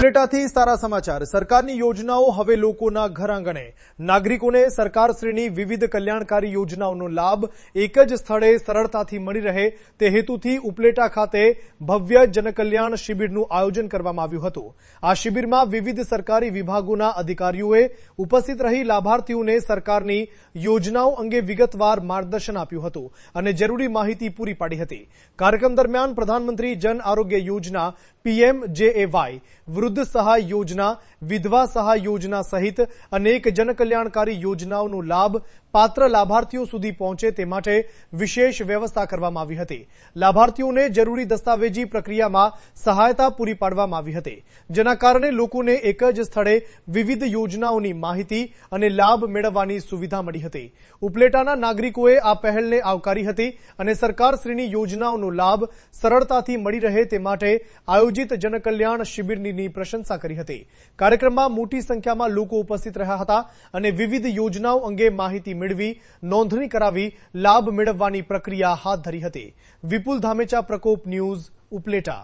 ઉપલેટાથી સારા સમાચાર। સરકારની યોજનાઓ હવે લોકોના ઘર આંગણે। નાગરિકોને સરકારશ્રીની વિવિધ કલ્યાણકારી યોજનાઓનો લાભ એક જ સ્થળે સરળતાથી મળી રહે તે હેતુથી ઉપલેટા ખાતે ભવ્ય જનકલ્યાણ શિબિરનું આયોજન કરવામાં આવ્યું હતું। આ શિબિરમાં વિવિધ સરકારી વિભાગોના અધિકારીઓએ ઉપસ્થિત રહી લાભાર્થીઓને સરકારની યોજનાઓ અંગે વિગતવાર માર્ગદર્શન આપ્યું હતું અને જરૂરી માહિતી પૂરી પાડી હતી। કાર્યક્રમ દરમિયાન પ્રધાનમંત્રી જન આરોગ્ય યોજના PMJAY, વૃદ્ધ સહાય યોજના, વિધવા સહાય યોજના સહિત અનેક જનકલ્યાણકારી યોજનાઓનો લાભ પાત્ર લાભાર્થીઓ સુધી પહોંચે તે માટે વિશેષ વ્યવસ્થા કરવામાં આવી હતી। લાભાર્થીઓને જરૂરી દસ્તાવેજી પ્રક્રિયામાં સહાયતા પૂરી પાડવામાં આવી હતી, જેના કારણે લોકોને એક જ સ્થળે વિવિધ યોજનાઓની માહિતી અને લાભ મેળવવાની સુવિધા મળી હતી। ઉપલેટાના નાગરિકોએ આ પહેલને આવકારી હતી અને સરકારશ્રીની યોજનાઓનો લાભ સરળતાથી મળી રહે તે માટે આયોજિત જનકલ્યાણ શિબિરની પ્રશંસા કરી હતી। કાર્યક્રમમાં મોટી સંખ્યામાં લોકો ઉપસ્થિત રહ્યા હતા અને વિવિધ યોજનાઓ અંગે માહિતી મેળવી નોંધણી કરાવી લાભ મેળવવાની પ્રક્રિયા હાથ ધરી હતી। વિપુલ ધામેચા, પ્રકોપ ન્યૂઝ, ઉપલેટા।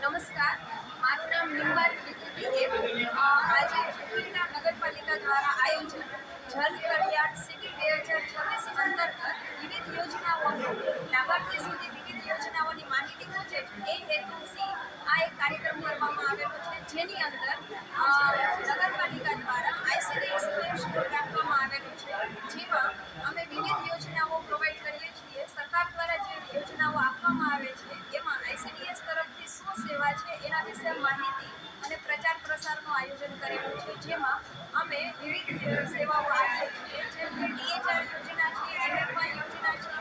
નમસ્કાર, મારું નામ નિમ્બારી આજે ઉપલેટા નગરપાલિકા દ્વારા આયોજિત જન કલ્યાણ શિબિર 2026 અંતર્ગત વિવિધ યોજનાઓનો લાભાર્થી સુધી વિવિધ યોજનાઓની માહિતી પહોંચે એ હેતુથી આ એક કાર્યક્રમ કરવામાં આવેલો છે, જેની અંદર નગરપાલિકા દ્વારા ICDS રાખવામાં આવેલું છે, જેમાં અમે વિવિધ યોજનાઓ પ્રોવાઈડ કરીએ છીએ। સરકાર દ્વારા જે યોજનાઓ આપવામાં આવે છે એમાં ICDS તરફથી શું સેવા છે એના વિશે માહિતી અને પ્રચાર પ્રસારનું આયોજન કરેલું છે, જેમાં અમે વિવિધ સેવાઓ આપીએ છીએ, જેમ કે DHR યોજના છે, MFY યોજના છે,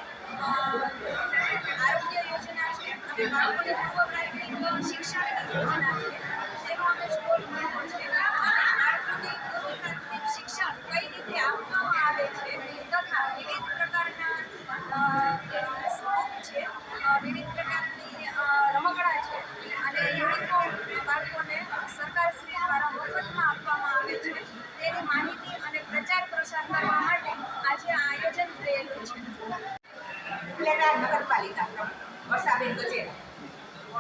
આરોગ્ય યોજના છે અને બાળકોને પૂર્વ પ્રાથમિક શિક્ષણની યોજના છે, જેનો અમે સ્ટોલ મૂક્યો છે અને બાળકોને પૂર્વ પ્રાથમિક શિક્ષણ કઈ રીતે આપવામાં આવે છે તથા વિવિધ પ્રકારના સ્કોપ છે, વિવિધ પ્રકારની રમકડા છે અને યુનિફોર્મ બાળકોને સરકારશ્રી દ્વારા મફતમાં આપવામાં આવે છે તેની માહિતી અને પ્રચાર પ્રસાર કરવા માટે આજે આ આયોજન થયેલું છે। ઉપલેટા નગરપાલિકા વર્ષાબેન ગજેરા,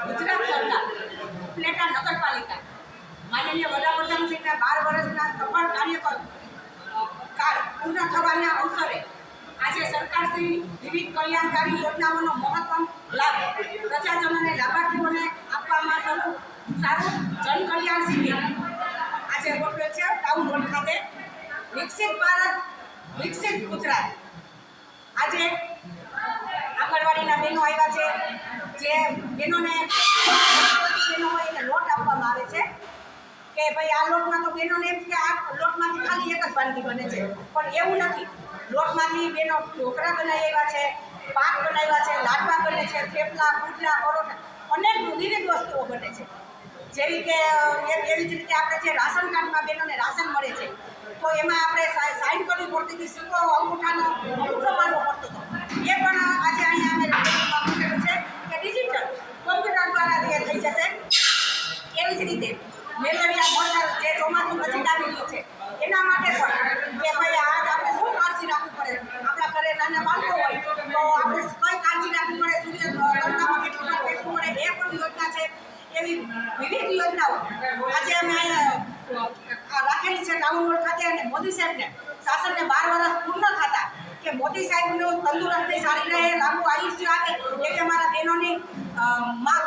ગુજરાત સરકાર ઉપલેટા નગરપાલિકા માનનીય વડાપ્રધાનશ્રીના 12 વર્ષના સફળ કાર્યકાળ પૂર્ણ થવાના અવસરે આજે સરકારશ્રી વિવિધ કલ્યાણકારી યોજનાઓનો મહત્તમ લાભ પ્રજાજનોને લાભાર્થીઓને આપવામાં સારું જન કલ્યાણ શિબિર આજે ગોઠવેલ છે ટાઉન હોલ ખાતે। વિકસિત ભારત, વિકસિત ગુજરાત। આજે આંગણવાડીના બહેનો આવ્યા છે, જે બહેનોને હોય એને લોટ આપવામાં આવે છે કે ભાઈ આ લોટમાં તો બહેનોને એમ કે આ લોટમાંથી ખાલી એક જ વાનગી બને છે, પણ એવું નથી। લોટમાંથી બહેનો ઢોકળા બનાવી આવ્યા છે, પાક બનાવ્યા છે, લાડવા બને છે, થેપલા, પુડલા, પરોઠા, અનેક વિવિધ વસ્તુઓ બને છે। જેવી કે એવી જ રીતે આપણે જે રાશન કાર્ડમાં બહેનોને રાશન મળે છે તો એમાં આપણે સાઇન કરવી પડતી હતી, સિક્કો અંગૂઠાનો અંગૂઠો મારવો પડતો હતો, એ પણ આજે અહીંયા અમે મૂકેલું છે કે ડિજિટલ કોમ્પ્યુટર દ્વારા થઈ જશે। એવી જ રીતે મેલેરિયા મચ્છર જે ચોમાસું નજીક આવી ગયું છે એના માટે પણ કે ભાઈ આજ આપણે શું કાળજી રાખવી પડે, આપણા ઘરે નાના બાળકો હોય તો આપણે કઈ કાળજી રાખવી પડે, સૂર્ય તડકામાં કેટલી વાર બેસવું પડે એ પણ યોજના છે। એવી વિવિધ યોજનાઓ આજે અમે રાખેલી છે ટાઉન હોલ ખાતે અને મોદી સાહેબને શાસનને 12 વર્ષ પૂર્ણ થતા કે મોદી સાહેબનું તંદુરસ્તી સારી રહે, લાંબુ આયુષ્ય આપે, એ અમારા બહેનોની માંગ